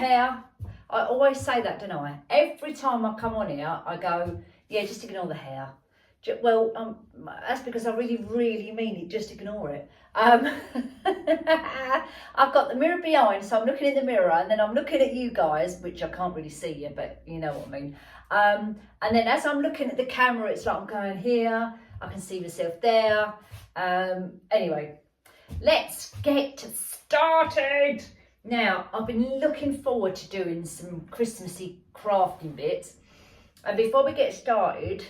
hair. I always say that, don't I? Every time I come on here, I go, yeah, just ignore the hair. Well, that's because I really, really mean it. Just ignore it. I've got the mirror behind, so I'm looking in the mirror, and then I'm looking at you guys, which I can't really see you, but you know what I mean. And then as I'm looking at the camera, it's like I'm going here. I can see myself there. Anyway, let's get started. Now, I've been looking forward to doing some Christmassy crafting bits. And before we get started,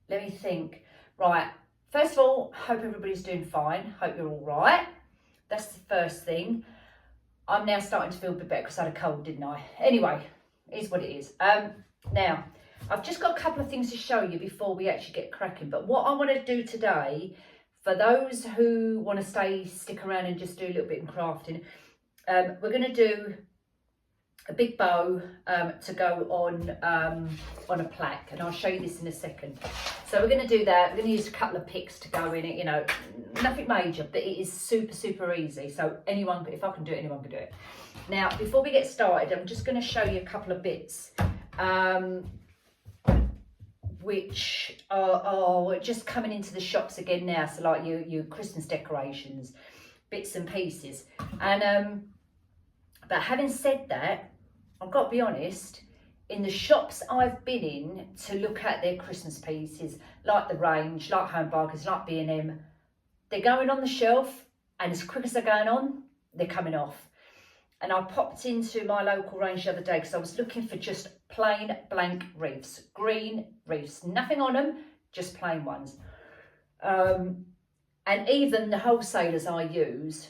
let me think. Right, first of all, hope everybody's doing fine. Hope you're all right. That's the first thing. I'm now starting to feel a bit better because I had a cold, didn't I? Anyway, it is what it is. Now, I've just got a couple of things to show you before we actually get cracking. But what I want to do today, for those who want to stick around and just do a little bit of crafting, we're going to do a big bow to go on a plaque, and I'll show you this in a second. So we're going to do that. We're going to use a couple of picks to go in it, you know, nothing major, but it is super, super easy. So anyone, if I can do it, anyone can do it. Now, before we get started, I'm just going to show you a couple of bits which are just coming into the shops again now. So like your Christmas decorations, bits and pieces. And but having said that, I've got to be honest, in the shops I've been in to look at their Christmas pieces, like the Range, like Home Bargains, like B&M, they're going on the shelf, and as quick as they're going on, they're coming off. And I popped into my local Range the other day because I was looking for just plain blank wreaths, green wreaths, nothing on them, just plain ones. And even the wholesalers I use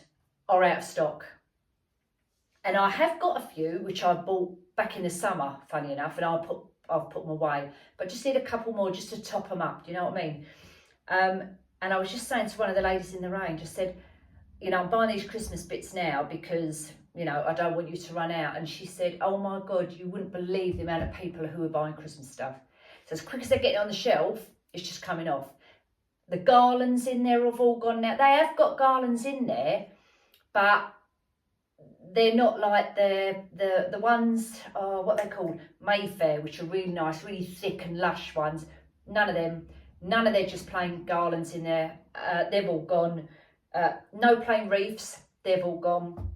are out of stock. And I have got a few which I bought back in the summer, funny enough, and I've put them away. But just need a couple more just to top them up. Do you know what I mean? And I was just saying to one of the ladies in the Range, I said, you know, I'm buying these Christmas bits now because, you know, I don't want you to run out. And she said, oh my God, you wouldn't believe the amount of people who are buying Christmas stuff. So as quick as they're getting on the shelf, it's just coming off. The garlands in there have all gone now. They have got garlands in there, but they're not like the ones, what they're called, Mayfair, which are really nice, really thick and lush ones. None of them. None of their just plain garlands in there. They've all gone. No plain wreaths. They've all gone.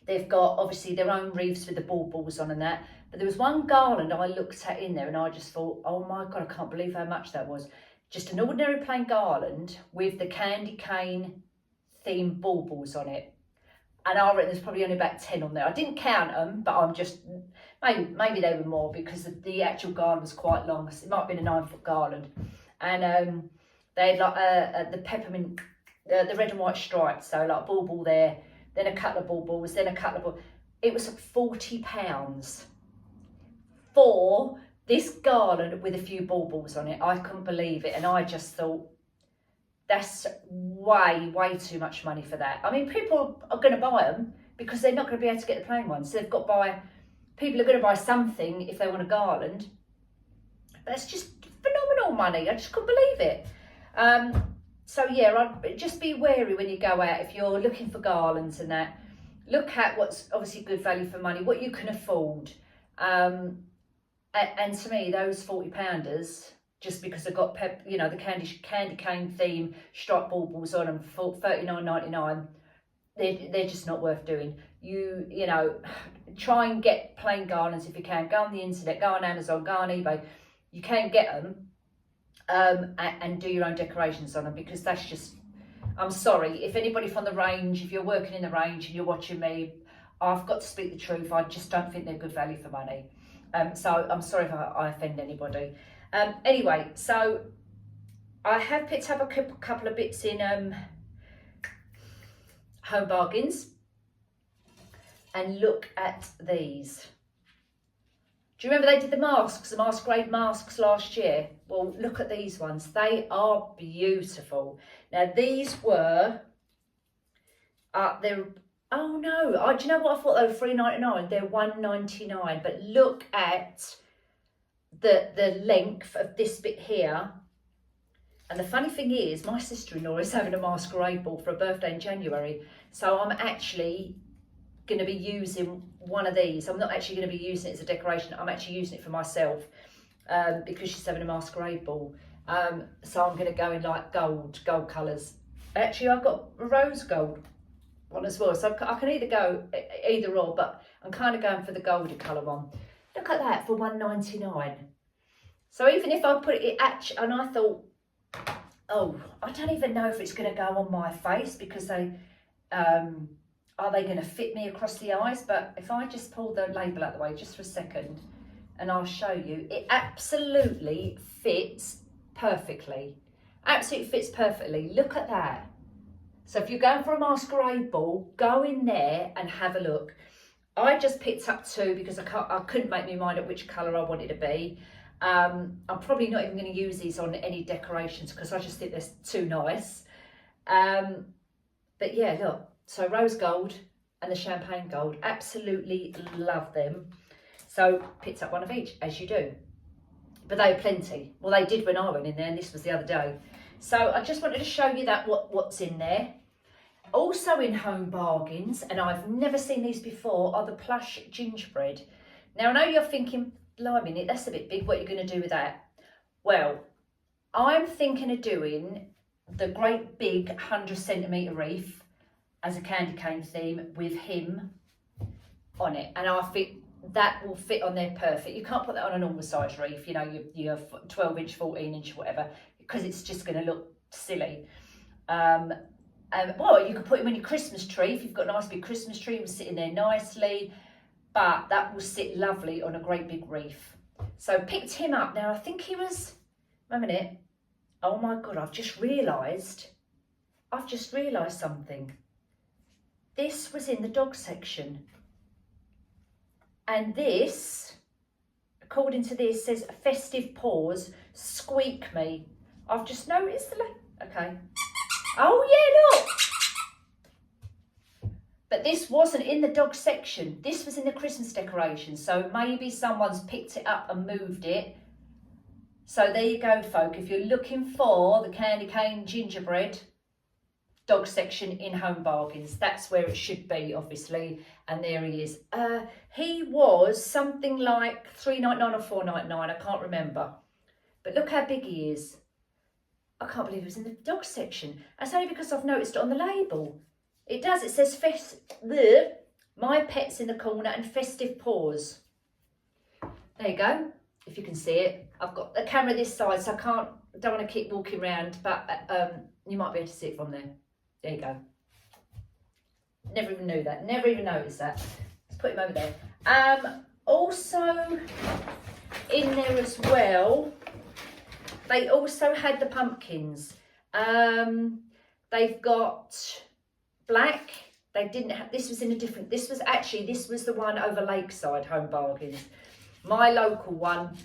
They've got, obviously, their own wreaths with the baubles on and that. But there was one garland I looked at in there and I just thought, oh my God, I can't believe how much that was. Just an ordinary plain garland with the candy cane themed baubles on it. And I reckon there's probably only about 10 on there. I didn't count them, but I'm just, maybe they were more because the actual garland was quite long. It might have been a 9-foot garland. And they had like the peppermint, the red and white stripes. So like bauble there, then a couple of baubles, then a couple of baubles. It was £40 for this garland with a few baubles on it. I couldn't believe it. And I just thought, that's way too much money for that. I mean, people are going to buy them because they're not going to be able to get the plain ones. So they've got to buy, people are going to buy something if they want a garland. That's just phenomenal money. I just couldn't believe it. So yeah, I'd just be wary when you go out. If you're looking for garlands and that, look at what's obviously good value for money, what you can afford. And to me, those 40-pounders, just because they've got you know, the candy cane theme striped baubles on them for $39.99, they're just not worth doing. You know, try and get plain garlands if you can. Go on the internet, go on Amazon, go on eBay. You can get them and do your own decorations on them, because that's just, I'm sorry, if anybody from the Range, if you're working in the Range and you're watching me, I've got to speak the truth. I just don't think they're good value for money. So I'm sorry if I offend anybody. Anyway, so I have picked up a couple of bits in Home Bargains, and look at these. Do you remember they did the masks, the Masquerade Masks last year? Well, look at these ones. They are beautiful. Now these were, they're, oh no, do you know what I thought they were $3.99? They're $1.99, but look at the length of this bit here. And the funny thing is, my sister-in-law is having a masquerade ball for her birthday in January, so I'm actually going to be using one of these. I'm not actually going to be using it as a decoration. I'm actually using it for myself because she's having a masquerade ball. So I'm going to go in like gold colours. Actually, I've got a rose gold one as well. So I can either go either or, but I'm kind of going for the golden colour one. Look at that for $1.99. So even if I put it actually, and I thought, oh, I don't even know if it's going to go on my face because they, are they going to fit me across the eyes? But if I just pull the label out of the way just for a second and I'll show you, it absolutely fits perfectly. Absolutely fits perfectly. Look at that. So if you're going for a masquerade ball, go in there and have a look. I just picked up two because I couldn't make my mind up which colour I wanted to be. I'm probably not even going to use these on any decorations because I just think they're too nice. But yeah, look. So rose gold and the champagne gold. Absolutely love them. So picked up one of each, as you do. But they are plenty. Well, they did when I went in there, and this was the other day. So I just wanted to show you that what's in there. Also in Home Bargains, and I've never seen these before, are the Plush Gingerbread. Now, I know you're thinking, blimey, that's a bit big, what are you going to do with that? Well, I'm thinking of doing the great big 100cm wreath as a candy cane theme with him on it. And I think that will fit on there perfect. You can't put that on a normal size wreath, you know, your 12 inch, 14 inch, whatever, because it's just going to look silly. Well, you could put him on your Christmas tree. If you've got a nice big Christmas tree, it will sit in there nicely, but that will sit lovely on a great big wreath. So picked him up. Now, I think he was, wait a minute. Oh my God, I've just realised something. This was in the dog section. And this, according to this, says festive paws, squeak me. I've just noticed the, okay. Oh yeah, look. But this wasn't in the dog section. This was in the Christmas decorations. So maybe someone's picked it up and moved it. So there you go, folk. If you're looking for the candy cane gingerbread dog section in Home Bargains, that's where it should be, obviously. And there he is. He was something like $3.99 or $4.99. I can't remember. But look how big he is. I can't believe it was in the dog section. That's only because I've noticed it on the label. It does. It says my pet's in the corner and festive paws. There you go. If you can see it. I've got the camera this side, so don't want to keep walking around, but you might be able to see it from there. There you go. Never even knew that. Never even noticed that. Let's put him over there. Also in there as well, they also had the pumpkins. They've got black. They didn't have, this was in a different, this was the one over Lakeside Home Bargains. My local one,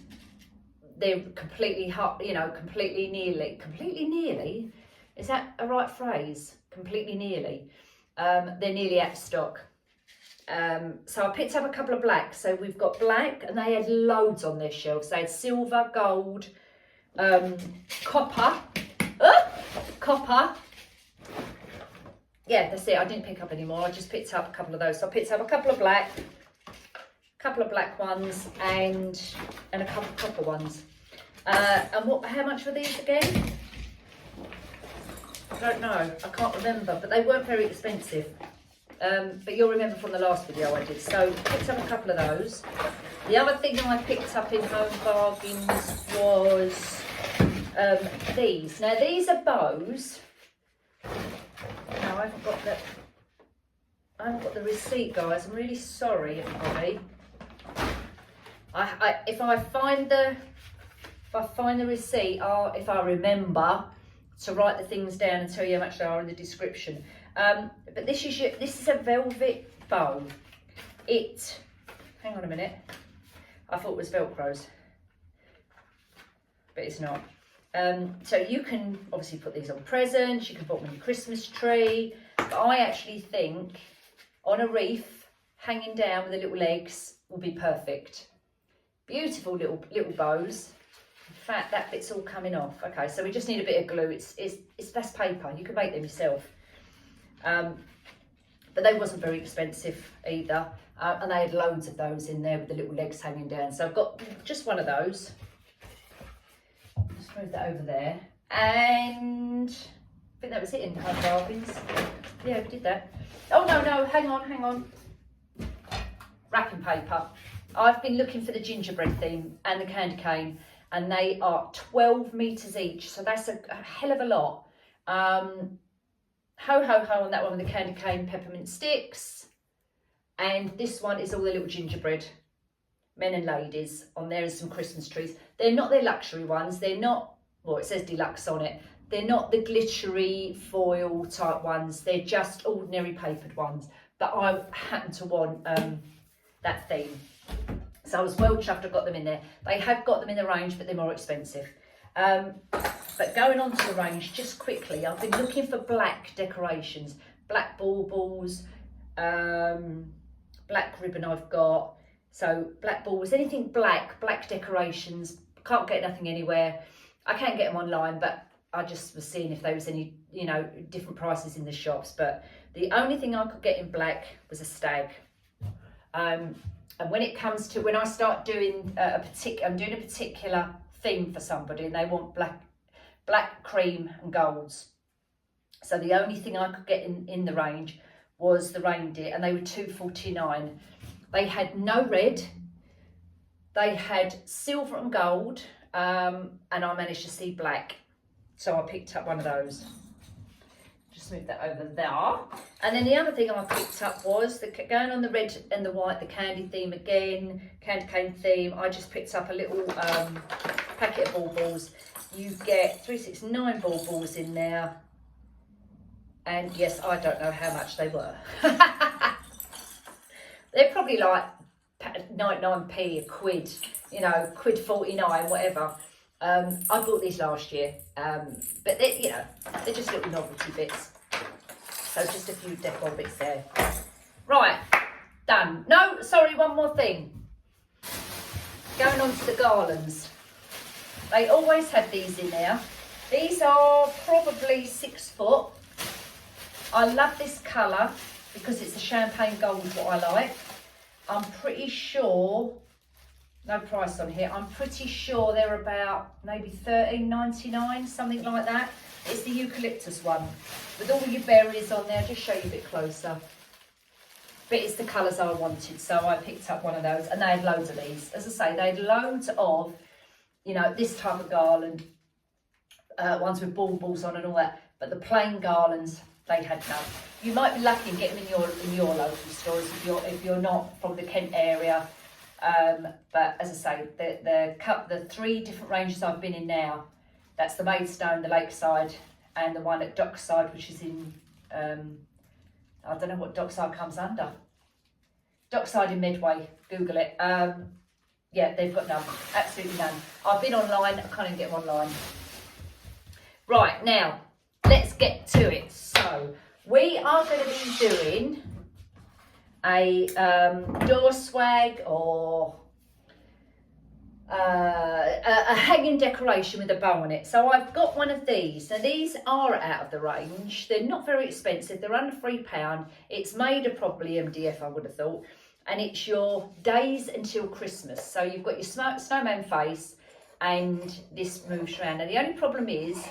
they're completely hot, you know, completely nearly, is that a right phrase? Completely nearly. They're nearly out of stock. So I picked up a couple of blacks. So we've got black, and they had loads on their shelves. They had silver, gold, copper. Yeah, that's it. I didn't pick up any more. I just picked up a couple of those. So I picked up a couple of black ones, and a couple of copper ones. And how much were these again? I don't know. I can't remember, but they weren't very expensive. But you'll remember from the last video I did. So picked up a couple of those. The other thing I picked up in Home Bargains was these. Now these are bows. No, I haven't got the receipt, guys. I'm really sorry, everybody. If I find the receipt, or if I remember to write the things down and tell you how much they are in the description. But this is a velvet bow. Hang on a minute. I thought it was Velcros, but it's not. So you can obviously put these on presents, you can put them on your Christmas tree, but I actually think on a wreath, hanging down with the little legs will be perfect. Beautiful little bows. In fact, that bit's all coming off. Okay, so we just need a bit of glue. It's that's paper. You can make them yourself. But but they wasn't very expensive either. And they had loads of those in there with the little legs hanging down. So I've got just one of those. Just move that over there. And I think that was it in Home Bargains. Yeah, we did that. Oh, no, hang on. Wrapping paper. I've been looking for the gingerbread theme and the candy cane, and they are 12 metres each. So that's a hell of a lot. Ho, ho, ho on that one with the candy cane peppermint sticks. And this one is all the little gingerbread, men and ladies, on there, and some Christmas trees. They're not their luxury ones. They're not, well, it says deluxe on it. They're not the glittery foil type ones. They're just ordinary papered ones. But I happen to want that theme. So I was well chuffed I got them in there. They have got them in the range, but they're more expensive. But going on to the range, just quickly, I've been looking for black decorations. Black baubles, black ribbon I've got. So black balls, anything black decorations. Can't get nothing anywhere. I can get them online, but I just was seeing if there was any, you know, different prices in the shops. But the only thing I could get in black was a stag. And when it comes to, when I start doing I'm doing a particular theme for somebody and they want black, cream and golds. So the only thing I could get in the range was the reindeer, and they were $2.49. They had no red, they had silver and gold, and I managed to see black. So I picked up one of those. Just move that over there. And then the other thing I picked up was, going on the red and the white, the candy theme again, candy cane theme. I just picked up a little packet of baubles. You get 369 baubles in there. And yes, I don't know how much they were. They're probably like 99p, a quid, you know, quid 49, whatever. I bought these last year, but they, you know, they're just little novelty bits. So just a few decor bits there. Right, done. No, sorry, one more thing. Going on to the garlands. They always have these in there. These are probably 6 foot. I love this colour because it's a champagne gold, what I like. I'm pretty sure, no price on here, I'm pretty sure they're about maybe $13.99, something like that. It's the eucalyptus one with all your berries on there. I'll just show you a bit closer. But it's the colours I wanted, so I picked up one of those, and they had loads of these. As I say, they had loads of, you know, this type of garland, ones with baubles on and all that. But the plain garlands, they had none. You might be lucky and get them in your local stores if you're not from the Kent area. But as I say, the 3 different ranges I've been in now, that's the Maidstone, the Lakeside, and the one at Dockside, which is in, I don't know what Dockside comes under. Dockside in Medway, Google it. Yeah, they've got none, absolutely none. I've been online, I can't even get them online. Right, now, let's get to it. So, we are going to be doing a door swag or a hanging decoration with a bow on it. So I've got one of these. Now these are out of the range. They're not very expensive. They're under £3. It's made of probably MDF, I would have thought. And it's your days until Christmas. So you've got your snowman face and this moves around. Now the only problem is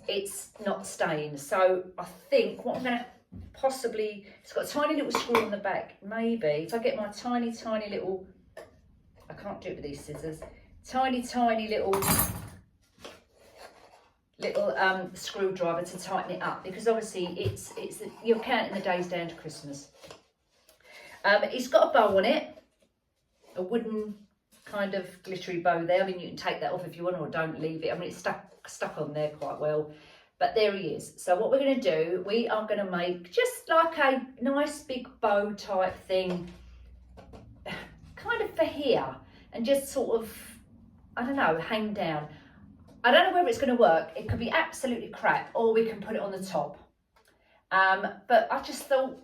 it's not staying. So I think what I'm going to possibly, it's got a tiny little screw on the back. Maybe if I get my tiny little, I can't do it with these scissors, tiny little screwdriver to tighten it up, because obviously it's you're counting the days down to Christmas. It's got a bow on it, a wooden kind of glittery bow there. I mean, you can take that off if you want, or don't leave it. I mean, it's stuck on there quite well. But there he is. So what we're going to do, we are going to make just like a nice big bow type thing, kind of for here, and just sort of, I don't know, hang down. I don't know whether it's going to work. It could be absolutely crap, or we can put it on the top. But I just thought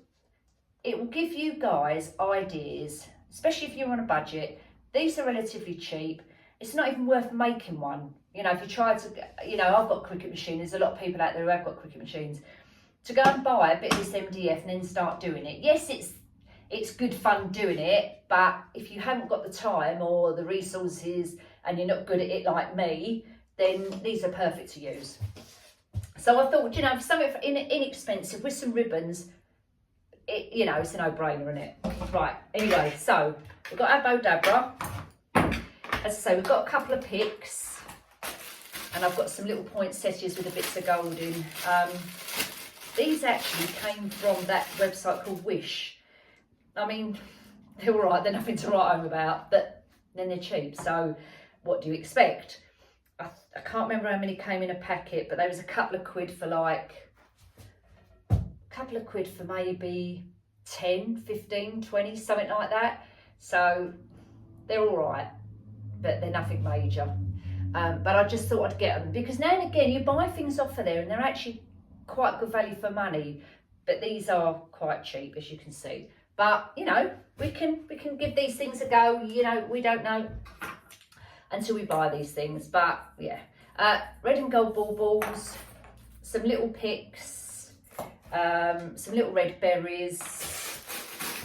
it will give you guys ideas, especially if you're on a budget. These are relatively cheap. It's not even worth making one. You know, if you try to, you know, I've got Cricut machine. There's a lot of people out there who have got Cricut machines. to go and buy a bit of this MDF and then start doing it. Yes, it's good fun doing it, but if you haven't got the time or the resources and you're not good at it like me, then these are perfect to use. So I thought, you know, for something inexpensive with some ribbons, you know, it's a no-brainer, isn't it? Right, anyway, so we've got our Bow Dabra. As I say, we've got a couple of picks, and I've got some little poinsettias with the bits of gold in. These actually came from that website called Wish. I mean, they're all right, they're nothing to write home about, but then they're cheap, so what do you expect? I can't remember how many came in a packet, but there was a couple of quid for maybe 10, 15, 20, something like that. So they're all right, but they're nothing major. But I just thought I'd get them because now and again you buy things off of there and they're actually quite good value for money, but these are quite cheap, as you can see. But you know, we can give these things a go. You know, we don't know until we buy these things. But yeah, red and gold baubles, some little picks, some little red berries,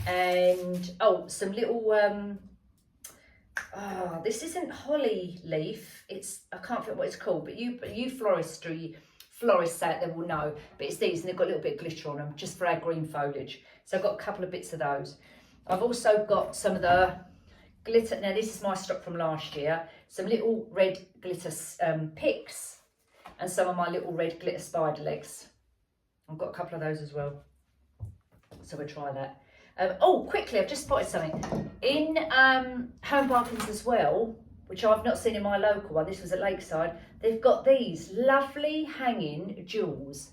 and some little this isn't holly leaf, I can't think what it's called, but you florists out there will know, but it's these, and they've got a little bit of glitter on them just for our green foliage. So I've got a couple of bits of those. I've also got some of the glitter. Now this is my stock from last year. Some little red glitter picks and some of my little red glitter spider legs. I've got a couple of those as well, so we'll try that. Quickly, I've just spotted something in Home Bargains as well, which I've not seen in my local one. This was at Lakeside. They've got these lovely hanging jewels.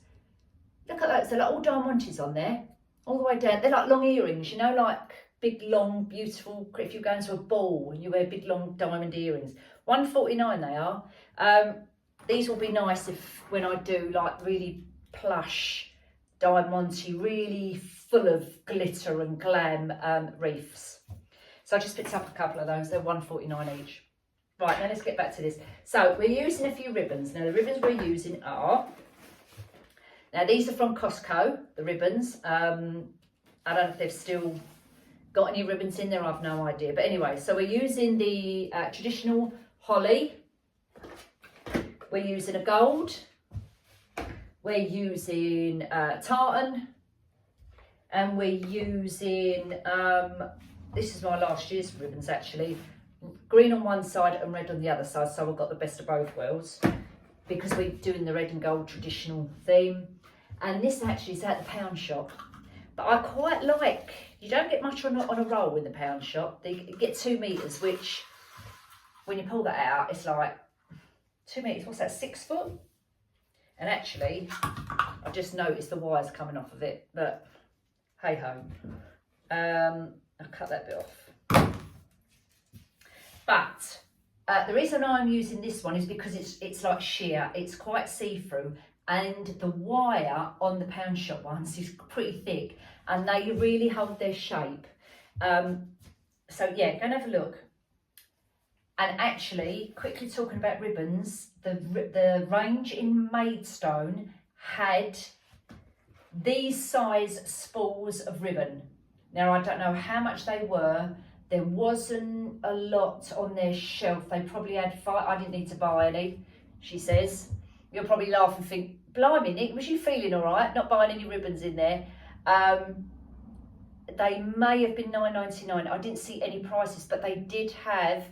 Look at those, they're like all diamantes on there, all the way down. They're like long earrings, you know, like big, long, beautiful, if you go into a ball and you wear big, long diamond earrings. $1.49 they are. These will be nice when I do like really plush diamante, really full of glitter and glam wreaths. So I just picked up a couple of those. They're $1.49 each. Right, now let's get back to this. So we're using a few ribbons. Now the ribbons we're using are, now these are from Costco, the ribbons. I don't know if they've still got any ribbons in there, I've no idea. But anyway, so we're using the traditional holly. We're using a gold. We're using tartan. And we're using, this is my last year's ribbons actually. Green on one side and red on the other side, so I've got the best of both worlds because we're doing the red and gold traditional theme. And this actually is at the pound shop, but I quite like, you don't get much on a roll in the pound shop. You get 2 meters, which when you pull that out, it's like 2 meters, what's that, 6 foot? And actually, I just noticed the wires coming off of it, but hey ho. I'll cut that bit off. But the reason I'm using this one is because it's like sheer, it's quite see-through, and the wire on the pound shop ones is pretty thick and they really hold their shape. So yeah, go and have a look. And actually, quickly talking about ribbons, the range in Maidstone had these size spools of ribbon. Now I don't know how much they were. There wasn't a lot on their shelf. They probably had 5. I didn't need to buy any, she says. You'll probably laugh and think, blimey, Nick, was you feeling all right, not buying any ribbons in there? They may have been $9.99. I didn't see any prices, but they did have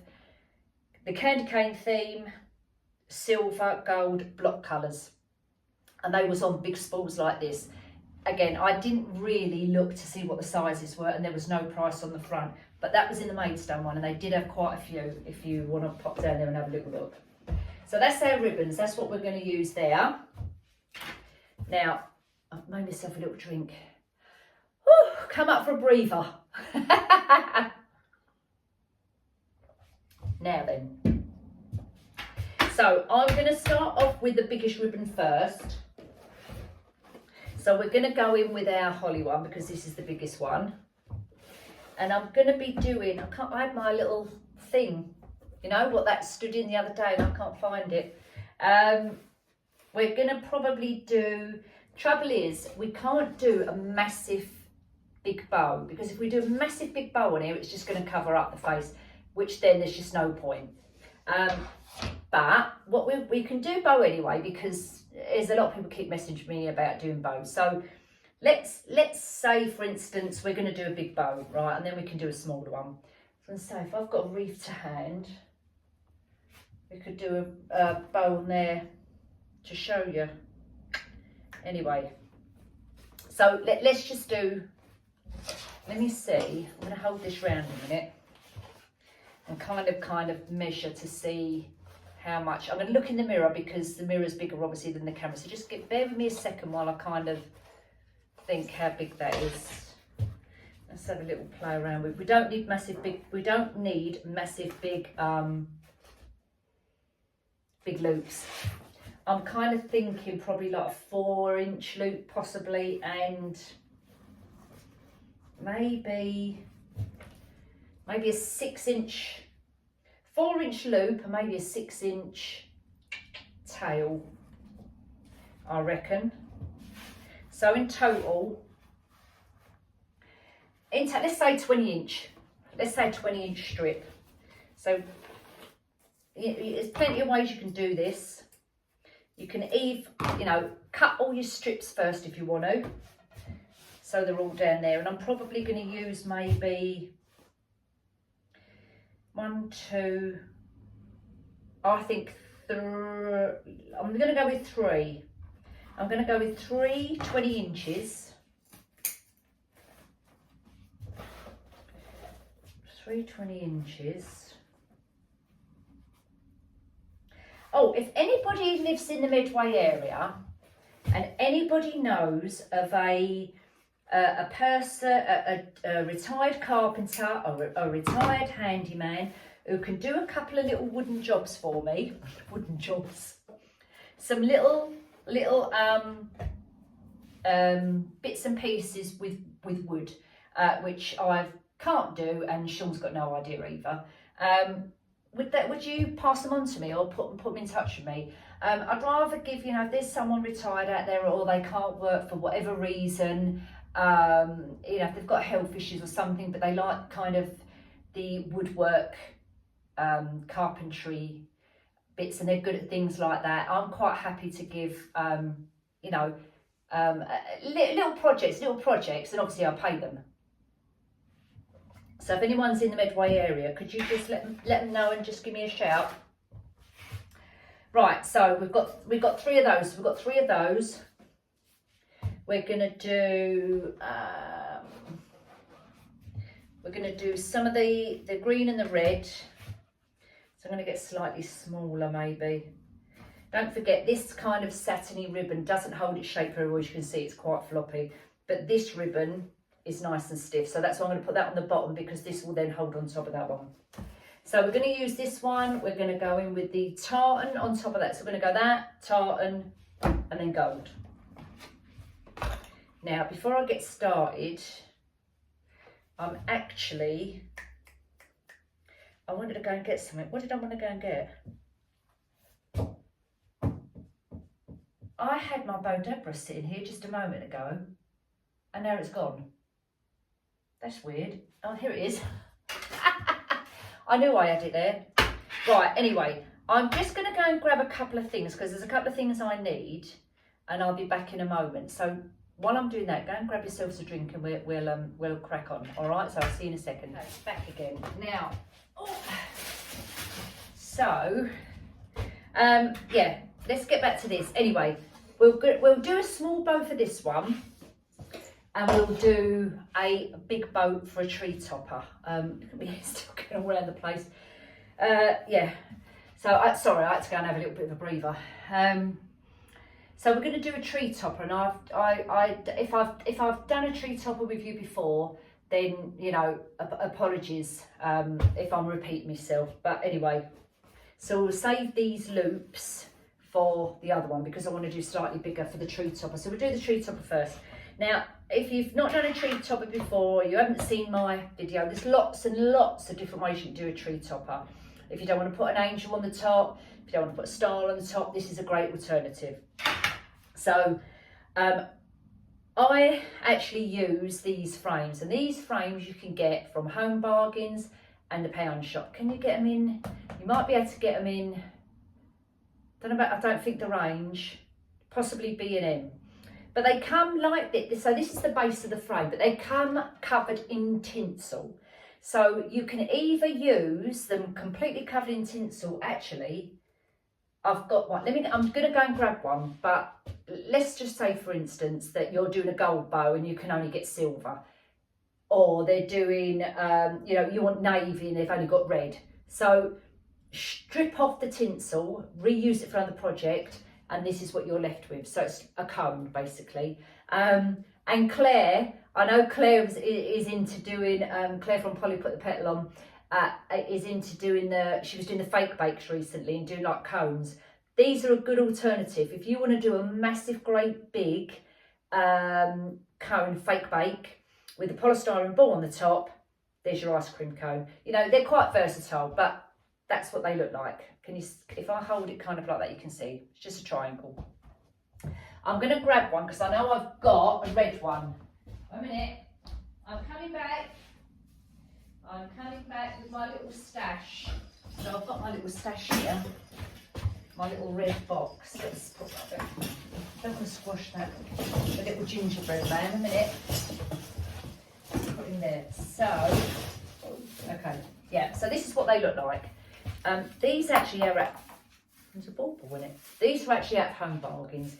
the candy cane theme, silver, gold, block colours. And they was on big spools like this. Again, I didn't really look to see what the sizes were, and there was no price on the front. But that was in the Maidstone one, and they did have quite a few if you want to pop down there and have a little look. So that's our ribbons. That's what we're going to use there. Now, I've made myself a little drink. Whew, come up for a breather. Now then. So I'm going to start off with the biggest ribbon first. So we're going to go in with our holly one because this is the biggest one. And I'm going to be doing, I had my little thing, you know, what that stood in the other day and I can't find it. We're going to probably do Trouble is, we can't do a massive big bow, because if we do a massive big bow on here, it's just going to cover up the face, which then there's just no point. But what we can do bow anyway, because there's a lot of people keep messaging me about doing bows. So let's say, for instance, we're going to do a big bow, right, and then we can do a smaller one. So I'm say if I've got a wreath to hand, we could do a bow on there to show you. Anyway, so let's just do. Let me see. I'm going to hold this round a minute and kind of measure to see how much. I'm going to look in the mirror because the mirror's bigger obviously than the camera. So just bear with me a second while I kind of think how big that is. Let's have a little play around with. We don't need massive big. We don't need massive big big loops. I'm kind of thinking probably like a 4-inch loop possibly, and maybe a 6-inch, 4-inch loop, and maybe a 6-inch tail, I reckon. So in total, let's say 20-inch. Let's say 20-inch strip. So there's plenty of ways you can do this. You can cut all your strips first if you want to. So they're all down there. And I'm probably going to use maybe 1, 2, I think I'm going to go with 3. I'm going to go with 3 20 inches. 3 20 inches. Oh, if anybody lives in the Medway area and anybody knows of a person, a retired carpenter or a retired handyman who can do a couple of little wooden jobs for me, some little bits and pieces with wood, which I can't do, and Sean's got no idea either. Would you pass them on to me, or put them in touch with me? I'd rather give, if there's someone retired out there or they can't work for whatever reason, if they've got health issues or something, but they like kind of the woodwork, carpentry bits, and they're good at things like that, I'm quite happy to give, little projects, and obviously I pay them. So if anyone's in the Medway area, could you just let them know and just give me a shout? Right, so we've got 3 of those. We've got 3 of those. We're gonna do some of the green and the red. So I'm gonna get slightly smaller maybe. Don't forget, this kind of satiny ribbon doesn't hold its shape very well. As you can see, it's quite floppy. But this ribbon is nice and stiff, so that's why I'm going to put that on the bottom, because this will then hold on top of that one. So we're going to use this one. We're going to go in with the tartan on top of that. So we're going to go that, tartan, and then gold. Now, before I get started, I wanted to go and get something. What did I want to go and get? I had my Bo Deborah sitting here just a moment ago, and now it's gone. That's weird. Oh, here it is. I knew I had it there. Right, anyway, I'm just going to go and grab a couple of things, because there's a couple of things I need, and I'll be back in a moment. So while I'm doing that, go and grab yourselves a drink, and we'll crack on. All right, so I'll see you in a second. Okay, back again. Now, so, yeah, let's get back to this. Anyway, we'll do a small bow for this one. And we'll do a big bow for a tree topper. Look at me, still going all around the place. Yeah. So, sorry, I had to go and have a little bit of a breather. So we're going to do a tree topper, and if I've done a tree topper with you before, then apologies if I'm repeating myself. But anyway, so we'll save these loops for the other one, because I want to do slightly bigger for the tree topper. So we'll do the tree topper first. Now, if you've not done a tree topper before, you haven't seen my video, there's lots and lots of different ways you can do a tree topper. If you don't want to put an angel on the top, if you don't want to put a star on the top, this is a great alternative. So I actually use these frames, and these frames you can get from Home Bargains and the pound shop. Can you get them in? You might be able to get them in, I don't think the range, possibly B&M. But they come like this, so this is the base of the frame, but they come covered in tinsel. So you can either use them completely covered in tinsel. Actually, I've got one. I'm going to go and grab one, but let's just say, for instance, that you're doing a gold bow and you can only get silver. Or they're doing, you want navy and they've only got red. So strip off the tinsel, reuse it for another project, and this is what you're left with. So it's a cone, basically. And Claire, I know Claire is into doing, Claire from Polly Put the Petal On, is into doing she was doing the fake bakes recently and doing like cones. These are a good alternative. If you want to do a massive, great big cone fake bake with a polystyrene ball on the top, there's your ice cream cone. You know, they're quite versatile, but that's what they look like. If I hold it kind of like that, you can see it's just a triangle. I'm going to grab one because I know I've got a red one. A minute, I'm coming back with my little stash. So I've got my little stash here, my little red box. Let's put that there. I don't want to squash that. The little gingerbread man. A minute. Put in there. So, okay, yeah. So this is what they look like. These actually are at, there's a bauble in it. These are actually at Home Bargains,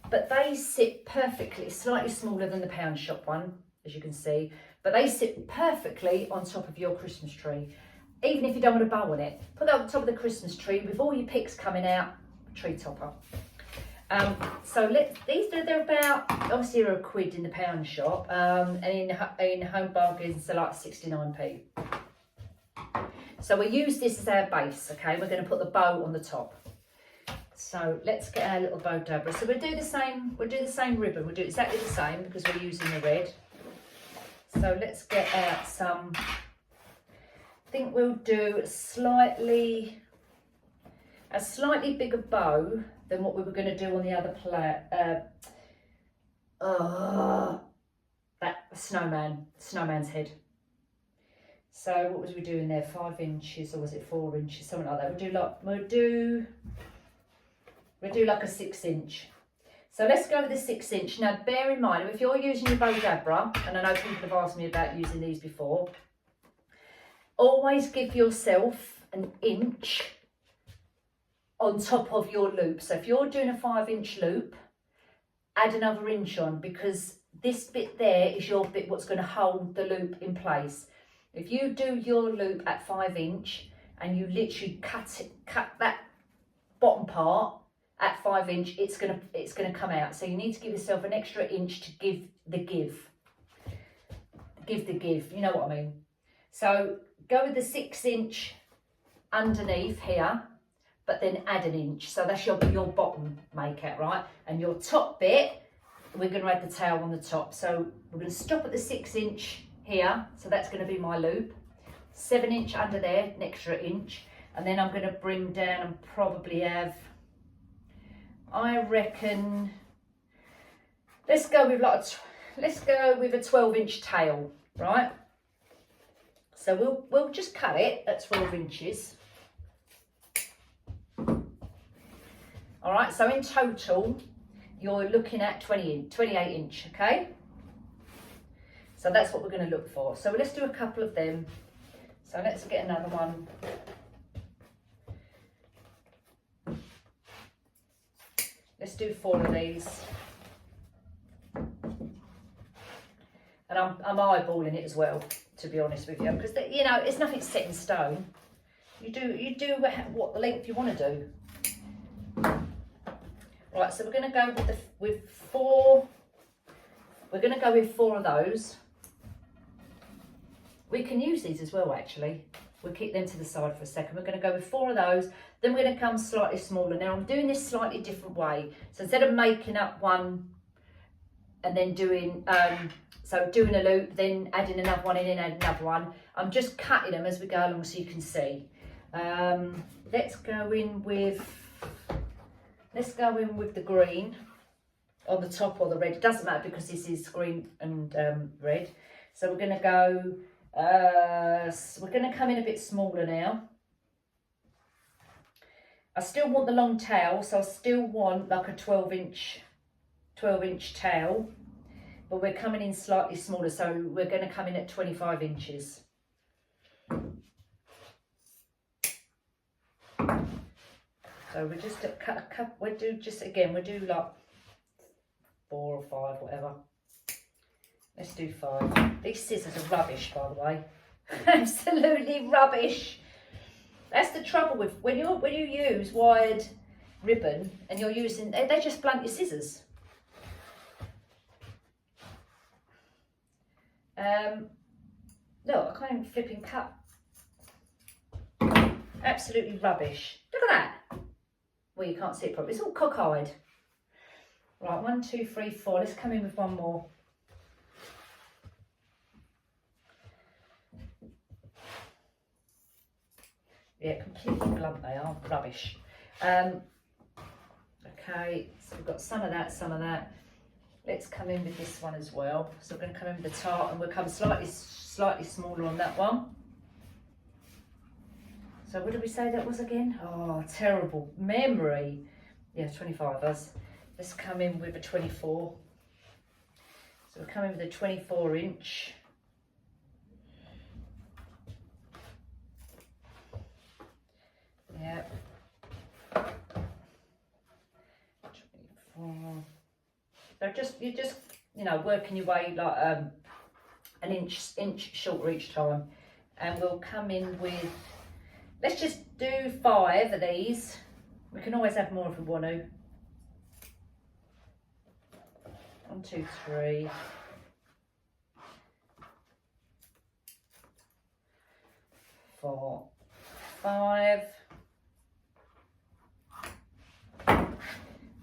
but they sit perfectly, slightly smaller than the pound shop one, as you can see, but they sit perfectly on top of your Christmas tree. Even if you don't want a bow on it, put that on top of the Christmas tree with all your picks coming out, tree topper. So they're about, obviously they're £1 in the pound shop, and in Home Bargains they're like 69p. So we use this as our base, okay? We're going to put the bow on the top. So let's get our little bow dabber. So we'll do the same ribbon. We'll do exactly the same because we're using the red. So let's get out some, I think we'll do a slightly bigger bow than what we were going to do on the other that snowman's head. So what was we doing there? 5 inches, or was it 4 inches? Something like that. We'll do like a 6 inch. So let's go with the 6 inch. Now bear in mind, if you're using your bow dabber, and I know people have asked me about using these before, always give yourself an inch on top of your loop. So if you're doing a 5-inch loop, add another inch on, because this bit there is your bit what's going to hold the loop in place. If you do your loop at 5 inch and you literally cut that bottom part at 5 inch, it's gonna come out. So you need to give yourself an extra inch to give the give. You know what I mean? So go with the 6 inch underneath here, but then add an inch. So that's your bottom makeout, right? And your top bit, we're going to add the tail on the top. So we're going to stop at the 6 inch here, so that's going to be my loop. 7 inch under there, an extra inch, and then I'm going to bring down and probably have, I reckon, let's go with a 12-inch tail, right? So we'll just cut it at 12 inches. All right, so in total, you're looking at 28 inch, okay? So that's what we're going to look for. So let's do a couple of them. So let's get another one. Let's do 4 of these. And I'm eyeballing it as well, to be honest with you, because you know, it's nothing set in stone. You do what length you want to do. Right, so we're going to go with 4. We're going to go with 4 of those. We can use these as well, actually. We'll keep them to the side for a second. We're going to go with 4 of those. Then we're going to come slightly smaller. Now, I'm doing this slightly different way. So instead of making up one and then doing doing a loop, then adding another one in and add another one, I'm just cutting them as we go along so you can see. Let's go in with the green. on the top or the red. It doesn't matter because this is green and red. So we're going to go, we're going to come in a bit smaller now. I still want the long tail, so I still want like a 12-inch tail, but we're coming in slightly smaller, so we're going to come in at 25 inches. So we just cut a couple, we'll do like 4 or 5, whatever. Let's do 5. These scissors are rubbish, by the way. Absolutely rubbish. That's the trouble with when you use wired ribbon and you're using, they just blunt your scissors. Look, I can't even flipping cut. Absolutely rubbish. Look at that. Well, you can't see it properly. It's all cockeyed. Right, 1, 2, 3, 4. Let's come in with one more. Yeah, completely blunt they are. Rubbish. Okay, so we've got some of that, some of that. Let's come in with this one as well. So we're going to come in with the tart, and we'll come slightly smaller on that one. So what did we say that was again? Oh, terrible memory. Yeah, 25 us. Let's come in with a 24. So we're coming with a 24-inch. Yeah. 24. So you're just working your way like an inch shorter each time, and we'll come in with. Let's just do 5 of these. We can always have more if we want to. 1, 2, 3. 4, 5.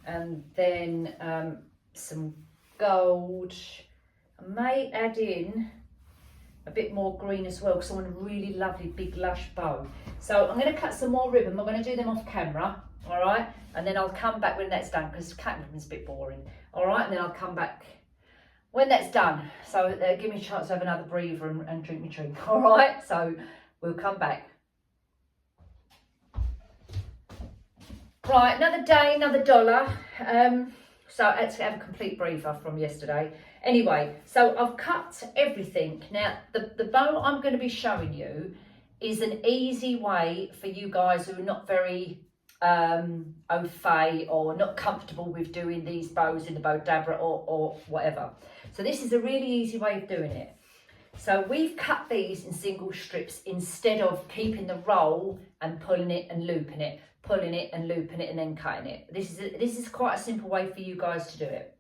And then some gold. I may add in a bit more green as well because I want a really lovely big lush bow. So I'm going to cut some more ribbon. I'm going to do them off camera, all right? And then I'll come back when that's done because cutting ribbon's a bit boring, all right? And then I'll come back when that's done. So give me a chance to have another breather and drink my drink, all right? So we'll come back. Right, another day, another dollar. So I had to have a complete breather from yesterday. Anyway, so I've cut everything. Now, the bow I'm going to be showing you is an easy way for you guys who are not very au fait or not comfortable with doing these bows in the bow dabra or whatever. So this is a really easy way of doing it. So we've cut these in single strips instead of keeping the roll and pulling it and looping it, pulling it and looping it and then cutting it. This is quite a simple way for you guys to do it.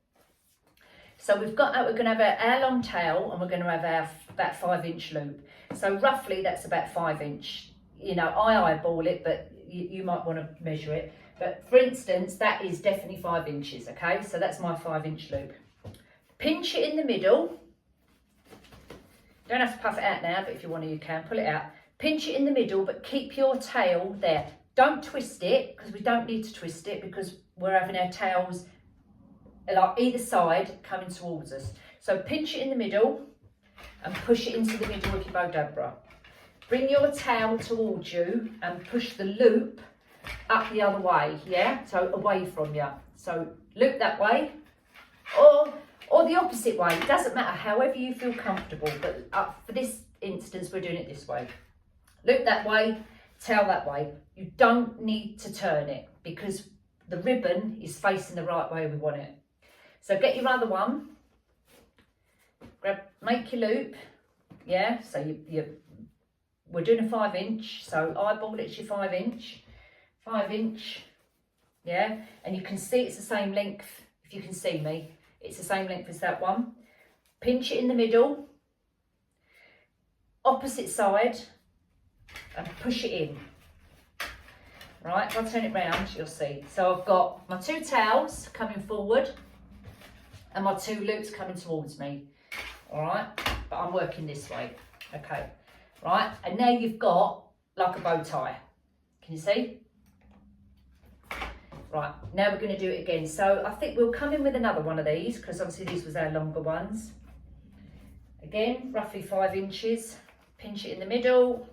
So we've got that, we're going to have our long tail and we're going to have our about 5-inch loop. So roughly that's about 5-inch. You know, I eyeball it, but you might want to measure it. But for instance, that is definitely 5 inches, okay? So that's my 5-inch loop. Pinch it in the middle. Don't have to puff it out now, but if you want to, you can. Pull it out. Pinch it in the middle, but keep your tail there. Don't twist it, because we don't need to twist it, because we're having our tails like either side coming towards us. So pinch it in the middle and push it into the middle with your bow dabra. Bring your tail towards you and push the loop up the other way, yeah? So away from you. So loop that way or the opposite way. It doesn't matter, however you feel comfortable, but for this instance, we're doing it this way. Loop that way, tail that way. You don't need to turn it because the ribbon is facing the right way we want it. So get your other one, make your loop, yeah? So we're doing a 5-inch, so eyeball it's your 5-inch, 5-inch, yeah? And you can see it's the same length, if you can see me, it's the same length as that one. Pinch it in the middle, opposite side, and push it in. Right, if I turn it round, you'll see. So I've got my 2 tails coming forward and my 2 loops coming towards me. All right, but I'm working this way. Okay, right, and now you've got like a bow tie. Can you see? Right, now we're going to do it again. So I think we'll come in with another one of these, because obviously these was our longer ones. Again, roughly 5 inches. Pinch it in the middle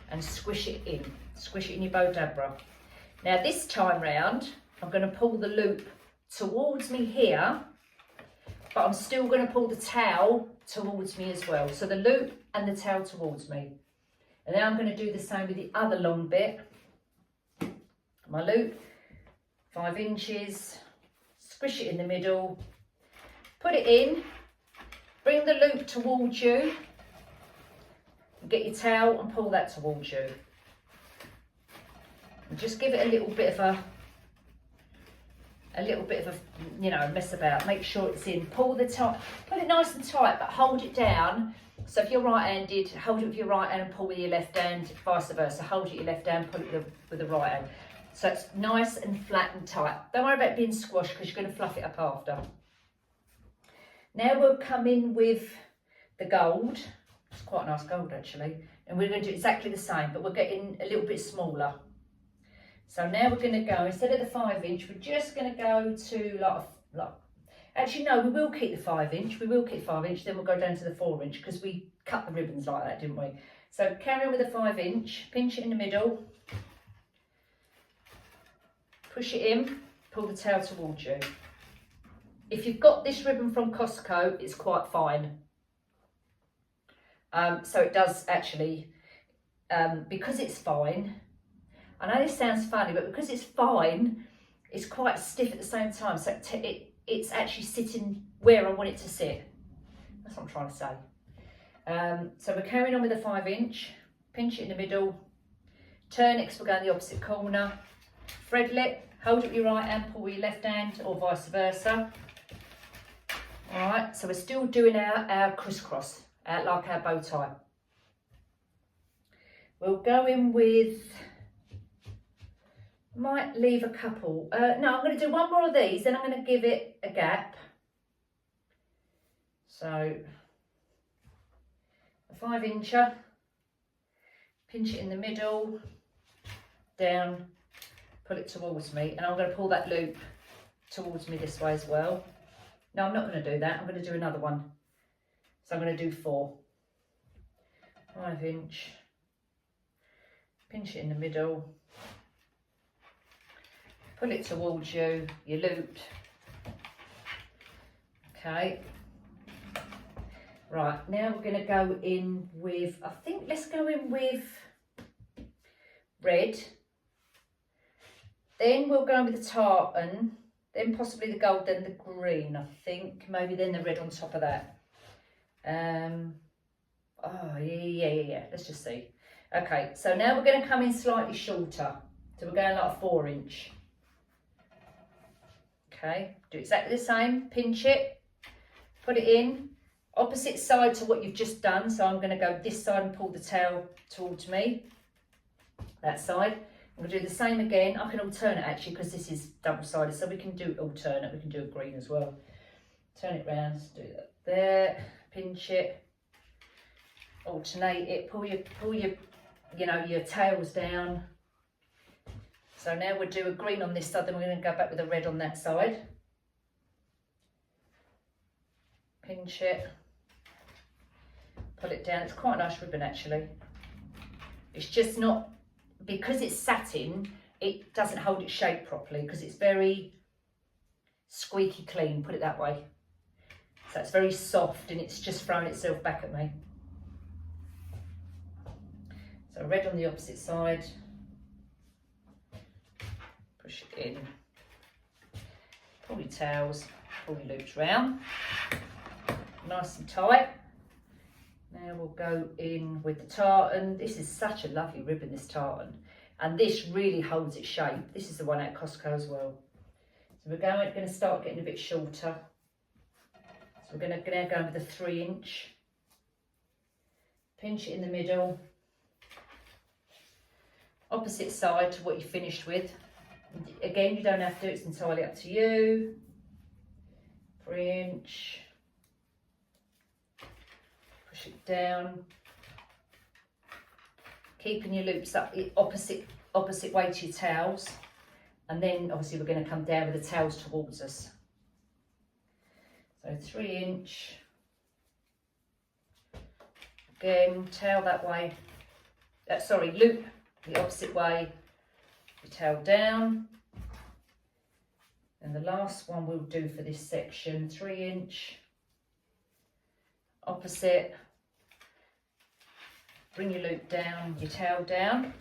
and squish it in. Squish it in your Bodabra. Now this time round, I'm going to pull the loop towards me here, but I'm still going to pull the tail towards me as well. So the loop and the tail towards me. And then I'm going to do the same with the other long bit. My loop, 5 inches, squish it in the middle, put it in, bring the loop towards you, get your tail and pull that towards you. And just give it a little bit of a you know, mess about. Make sure it's in. Pull it nice and tight, but hold it down. So if you're right-handed, hold it with your right hand and pull with your left hand, vice versa. Hold it with your left hand, pull it with the right hand. So it's nice and flat and tight. Don't worry about being squashed, because you're going to fluff it up after. Now we'll come in with the gold. It's quite a nice gold actually. And we're going to do exactly the same, but we're getting a little bit smaller. So now we're going to go, instead of the 5 inch, we're just going to go to actually no, we will keep the 5 inch. We will keep 5 inch, then we'll go down to the 4 inch, because we cut the ribbons like that, didn't we? So carry on with the 5 inch, pinch it in the middle. Push it in, pull the tail towards you. If you've got this ribbon from Costco, it's quite fine. So it does actually, because it's fine, I know this sounds funny, but because it's fine, it's quite stiff at the same time. So it's actually sitting where I want it to sit. That's what I'm trying to say. So we're carrying on with the 5 inch, pinch it in the middle, turn it because we're going the opposite corner. Threadlet, hold it with your right hand, pull with your left hand, or vice versa. Alright, so we're still doing our crisscross, like our bow tie. We'll go in with, might leave a couple. No, I'm going to do one more of these, then I'm going to give it a gap. So, a 5 incher, pinch it in the middle, down, pull it towards me, and I'm going to pull that loop towards me this way as well. No, I'm not going to do that. I'm going to do another one. So I'm going to do 4. 5 inch, pinch it in the middle, pull it towards you, you looped. Okay. Right, now we're going to go in with, I think let's go in with red. Then we'll go in with the tartan, then possibly the gold, then the green, I think. Maybe then the red on top of that. Oh, yeah. Let's just see. Okay, so now we're going to come in slightly shorter. So we're going like a 4 inch. Okay, do exactly the same. Pinch it, put it in. Opposite side to what you've just done. So I'm going to go this side and pull the tail towards me. That side. We'll do the same again. I can alternate actually, because this is double-sided, so we can do alternate. We can do a green as well. Turn it round, do that there, pinch it, alternate it, pull your your tails down. So now we'll do a green on this side, then we're going to go back with a red on that side. Pinch it, pull it down. It's quite a nice ribbon actually. It's just not, because it's satin, it doesn't hold its shape properly, because it's very squeaky clean, put it that way. So it's very soft and it's just thrown itself back at me. So red on the opposite side. Push it in. Pull your tails, pull your loops round. Nice and tight. Now we'll go in with the tartan. This is such a lovely ribbon, this tartan. And this really holds its shape. This is the one at Costco as well. So we're going to start getting a bit shorter. So we're going to now go with the 3 inch. Pinch it in the middle. Opposite side to what you finished with. Again, you don't have to, it's entirely up to you. 3 inch. Push it down. Keeping your loops up opposite opposite way to your towels, and then obviously we're going to come down with the towels towards us. So 3 inch, again towel that way, loop the opposite way, your towel down, and the last one we'll do for this section, 3 inch, opposite, bring your loop down, your towel down.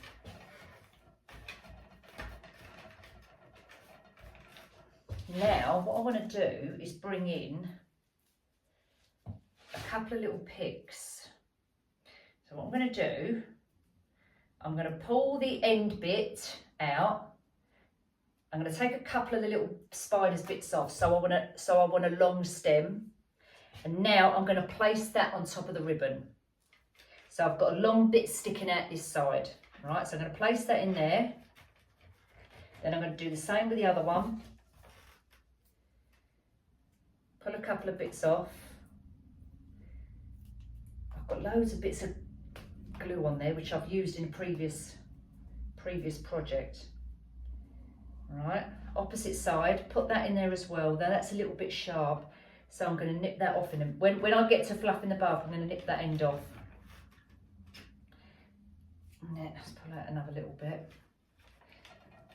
Now what I want to do is bring in a couple of little picks. So what I'm going to do, I'm going to pull the end bit out. I'm going to take a couple of the little spiders bits off. So I want a long stem, and now I'm going to place that on top of the ribbon. So I've got a long bit sticking out this side, right? So I'm going to place that in there. Then I'm going to do the same with the other one. Pull a couple of bits off. I've got loads of bits of glue on there, which I've used in a previous project. Right, opposite side, put that in there as well. Now that's a little bit sharp, so I'm going to nip that off. When I get to fluffing the bath, I'm going to nip that end off. And then let's pull out another little bit.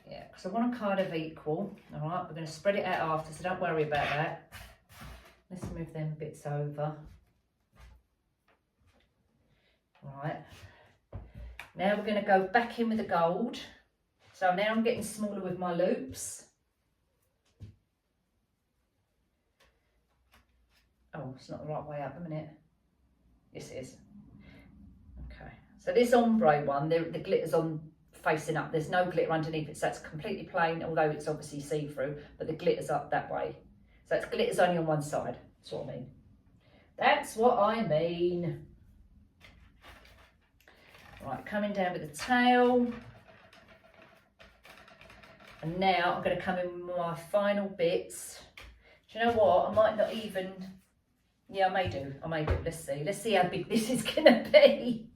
Yeah, because I want them kind of equal. All right, we're going to spread it out after, so don't worry about that. Let's move them bits over. Right, now we're going to go back in with the gold. So now I'm getting smaller with my loops. Oh, it's not the right way up, a minute. Yes, it is. Okay, so this ombre one, the glitter's on facing up. There's no glitter underneath it, so it's completely plain, although it's obviously see-through, but the glitter's up that way. So it's glitter's only on one side, that's what I mean. That's what I mean. Right, coming down with the tail. And now I'm going to come in with my final bits. Do you know what? I might not even... Yeah, I may do. Let's see. Let's see how big this is going to be.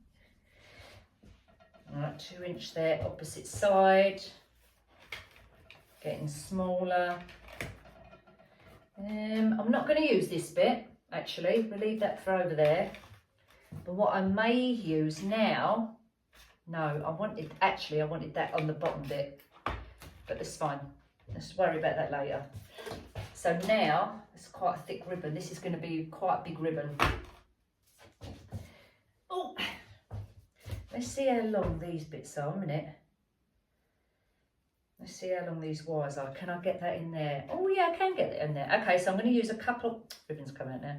All right, 2 inch there, opposite side. Getting smaller. I'm not going to use this bit, actually. We'll leave that for over there. But what I may use now... No, I wanted that on the bottom bit. But that's fine. Let's worry about that later. So now, it's quite a thick ribbon. This is going to be quite a big ribbon. Oh, let's see how long these bits are, a minute. Let's see how long these wires are. Can I get that in there? Oh yeah, I can get it in there. Okay, so I'm going to use a couple, ribbons come out now.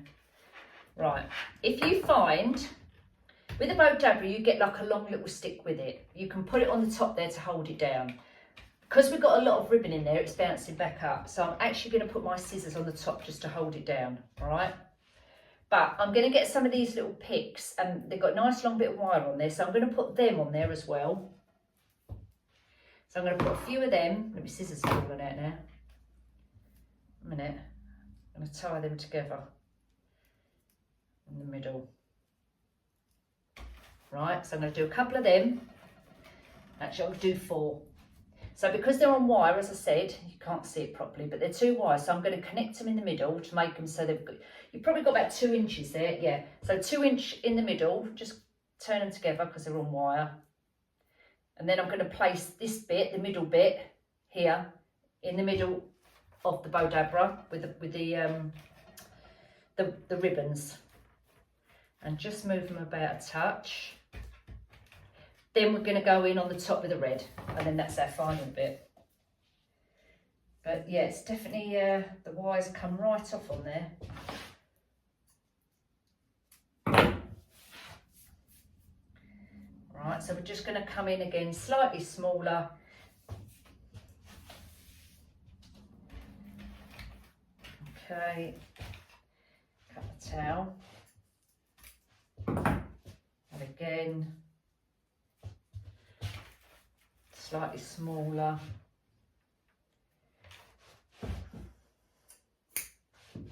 Right, if you find, with a bow dabber, you get like a long little stick with it. You can put it on the top there to hold it down. Because we've got a lot of ribbon in there, it's bouncing back up. So I'm actually going to put my scissors on the top just to hold it down, all right? But I'm going to get some of these little picks, and they've got a nice long bit of wire on there, so I'm going to put them on there as well. So I'm going to put a few of them. Let me scissors falling out now. A minute. I'm going to tie them together in the middle. Right, so I'm going to do a couple of them. Actually, I'll do 4. So because they're on wire, as I said, you can't see it properly, but they're 2 wires. So I'm going to connect them in the middle to make them so you've probably got about 2 inches there. Yeah, so 2 inch in the middle, just turn them together because they're on wire. And then I'm going to place this bit, the middle bit here, in the middle of the bow dabra with the ribbons. And just move them about a touch. Then we're going to go in on the top with the red, and then that's our final bit. But yeah, it's definitely, the wires come right off on there. Right, so we're just going to come in again slightly smaller. Okay, cut the towel. And again, slightly smaller.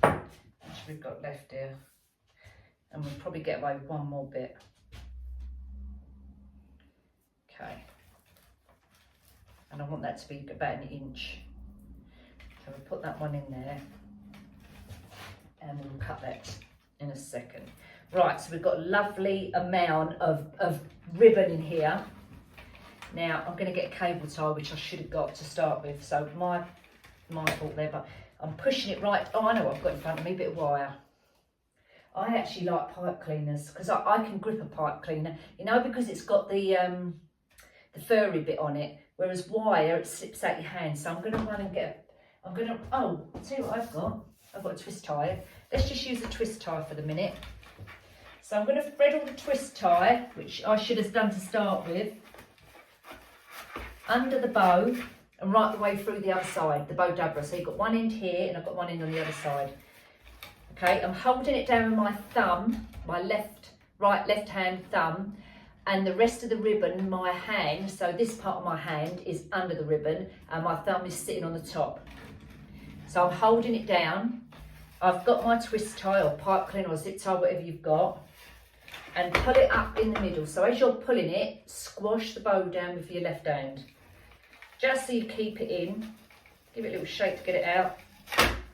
Which we've got left here. And we'll probably get away with one more bit. Okay. and I want that to be about 1 inch. So we'll put that one in there, and we'll cut that in a second. Right, so we've got a lovely amount of ribbon in here. Now I'm going to get a cable tie, which I should have got to start with, so my fault there, but I'm pushing it right. Oh, I know what I've got in front of me, a bit of wire. I actually like pipe cleaners because I can grip a pipe cleaner, you know, because it's got the furry bit on it, whereas wire, it slips out your hand. So I'm going to run and get, oh, I'll tell you what I've got a twist tie. Let's just use a twist tie for the minute. So I'm going to thread all the twist tie, which I should have done to start with, under the bow and right the way through the other side, the bow dabra. So you've got one end here and I've got one end on the other side. Okay, I'm holding it down with my thumb, my right left hand thumb, and the rest of the ribbon, my hand, so this part of my hand is under the ribbon and my thumb is sitting on the top. So I'm holding it down. I've got my twist tie or pipe cleaner or zip tie, whatever you've got, and pull it up in the middle. So as you're pulling it, squash the bow down with your left hand, just so you keep it in. Give it a little shake to get it out.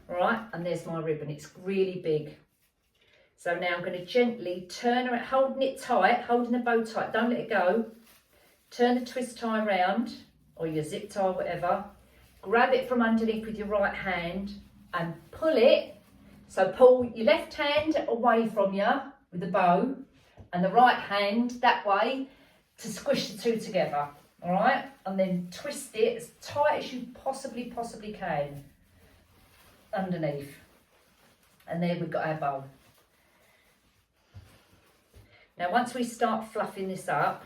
Right, and there's my ribbon. It's really big. So now I'm going to gently turn around, holding it tight, holding the bow tight, don't let it go. Turn the twist tie around, or your zip tie, whatever. Grab it from underneath with your right hand and pull it. So pull your left hand away from you with the bow and the right hand that way to squish the two together. All right, and then twist it as tight as you possibly can underneath, and there we've got our bow. Now once we start fluffing this up,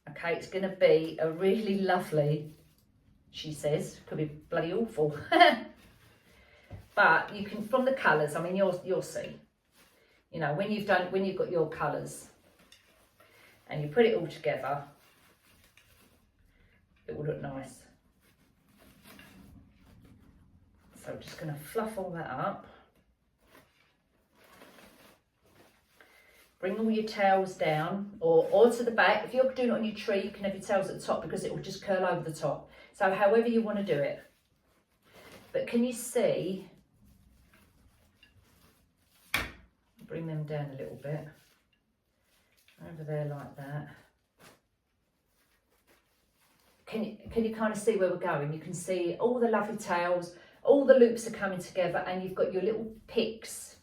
okay, it's going to be a really lovely, she says, could be bloody awful, but you can, from the colours, I mean, you'll see, you know, when you've got your colours and you put it all together, it will look nice. So I'm just going to fluff all that up. Bring all your tails down or to the back. If you're doing it on your tree, you can have your tails at the top because it will just curl over the top. So however you want to do it. But can you see? Bring them down a little bit. Over there like that. Can you kind of see where we're going? You can see all the lovely tails. All the loops are coming together and you've got your little picks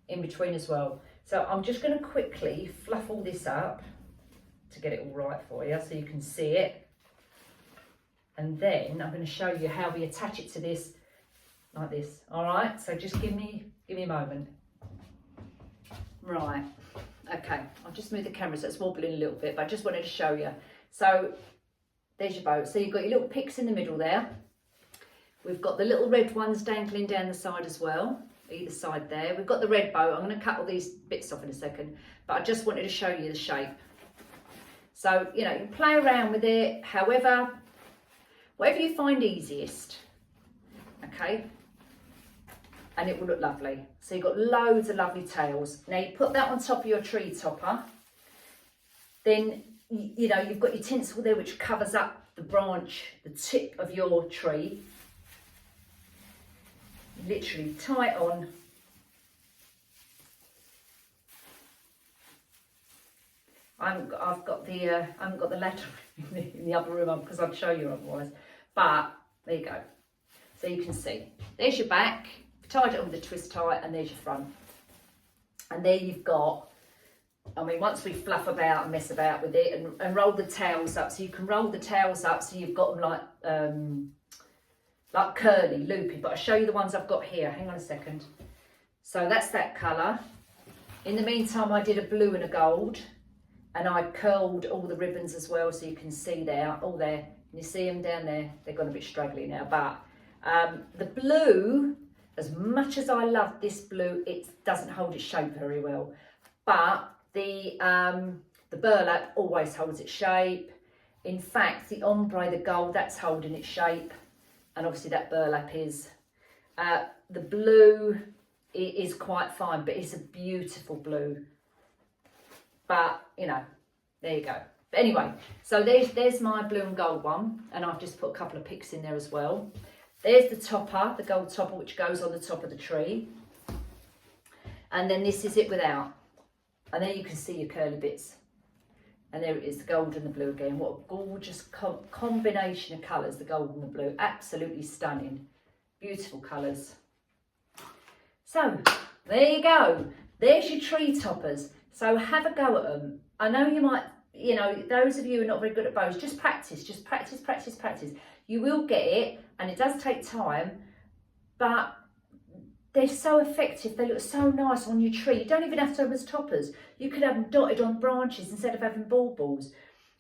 in between as well. So I'm just going to quickly fluff all this up to get it all right for you so you can see it. And then I'm going to show you how we attach it to this like this. All right, so just give me a moment. Right, okay, I'll just move the camera so it's wobbling a little bit, but I just wanted to show you. So there's your bow. So you've got your little picks in the middle there. We've got the little red ones dangling down the side as well, either side there. We've got the red bow. I'm going to cut all these bits off in a second, but I just wanted to show you the shape. So, you know, you play around with it, however, whatever you find easiest, okay? And it will look lovely. So you've got loads of lovely tails. Now you put that on top of your tree topper. Then, you know, you've got your tinsel there which covers up the branch, the tip of your tree. Literally tie it on. I haven't got the ladder in the upper room because I'd show you otherwise. But there you go. So you can see. There's your back. Tied it on with a twist tie, and there's your front. And there you've got, I mean, once we fluff about and mess about with it and roll the tails up, so you can roll the tails up so you've got them like curly, loopy, but I'll show you the ones I've got here. Hang on a second. So that's that colour. In the meantime, I did a blue and a gold, and I curled all the ribbons as well, so you can see there, all there. You see them down there? They've gone a bit straggly now, but the blue, as much as I love this blue, it doesn't hold its shape very well. But the burlap always holds its shape. In fact, the ombre, the gold, that's holding its shape. And obviously that burlap is. The blue is quite fine, but it's a beautiful blue. But, you know, there you go. But anyway, so there's my blue and gold one, and I've just put a couple of picks in there as well. There's the topper, the gold topper, which goes on the top of the tree. And then this is it without. And there you can see your curly bits. And there it is, the gold and the blue again. What a gorgeous combination of colours, the gold and the blue. Absolutely stunning. Beautiful colours. So, there you go. There's your tree toppers. So have a go at them. I know you might, you know, those of you who are not very good at bows, just practice, practice. You will get it, and it does take time, but they're so effective. They look so nice on your tree. You don't even have to have them as toppers. You could have them dotted on branches instead of having baubles.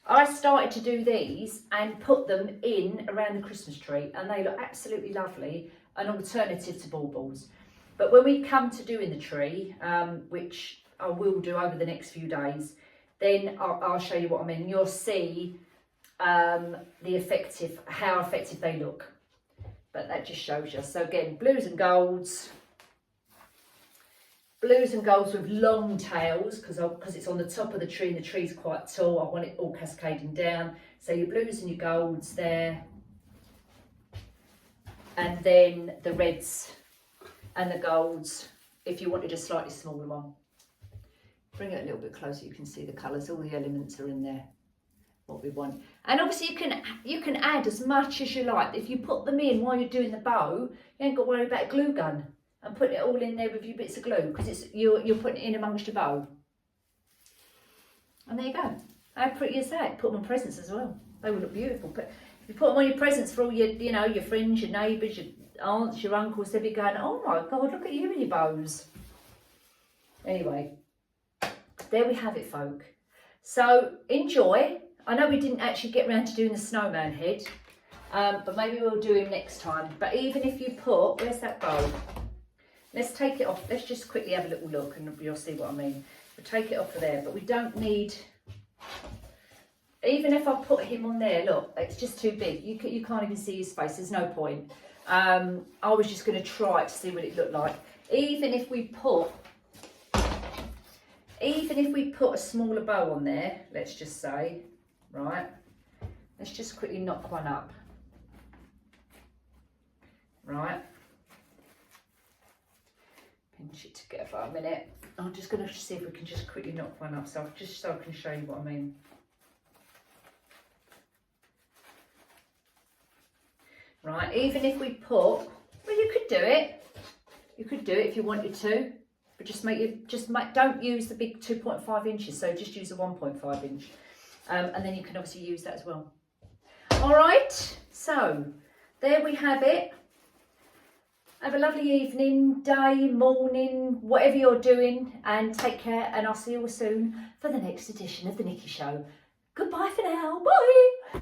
I started to do these and put them in around the Christmas tree, and they look absolutely lovely, an alternative to baubles. But when we come to doing the tree, which I will do over the next few days, then I'll show you what I mean. You'll see how effective they look. But that just shows you. So again, blues and golds with long tails, because it's on the top of the tree and the tree's quite tall. I want it all cascading down. So your blues and your golds there. And then the reds and the golds, if you wanted a slightly smaller one. Bring it a little bit closer, you can see the colours, all the elements are in there, what we want. And obviously you can add as much as you like. If you put them in while you're doing the bow, you ain't got to worry about a glue gun and putting it all in there with your bits of glue, because you're putting it in amongst your bow. And there you go. How pretty is that? Put them on presents as well. They would look beautiful. But if you put them on your presents for all your, you know, your friends, your neighbours, your aunts, your uncles, they'll be going, oh my God, look at you and your bows. Anyway, there we have it, folk. So enjoy. I know we didn't actually get around to doing the snowman head, but maybe we'll do him next time. But even if you put, where's that bow? Let's take it off. Let's just quickly have a little look and you'll see what I mean. We'll take it off of there, but we don't need, even if I put him on there, look, it's just too big. You can't even see his face. There's no point. I was just going to try it to see what it looked like. Even if we put a smaller bow on there, let's just say, right, let's just quickly knock one up, right, pinch it together for a minute. I'm just going to see if we can just quickly knock one up, so I can show you what I mean. Right, even if we put, well, you could do it if you wanted to, but don't use the big 2.5 inches, so just use a 1.5 inch, and then you can obviously use that as well. All right, so there we have it. Have a lovely evening, day, morning, whatever you're doing, and take care, and I'll see you all soon for the next edition of The Nikki Show. Goodbye for now, bye.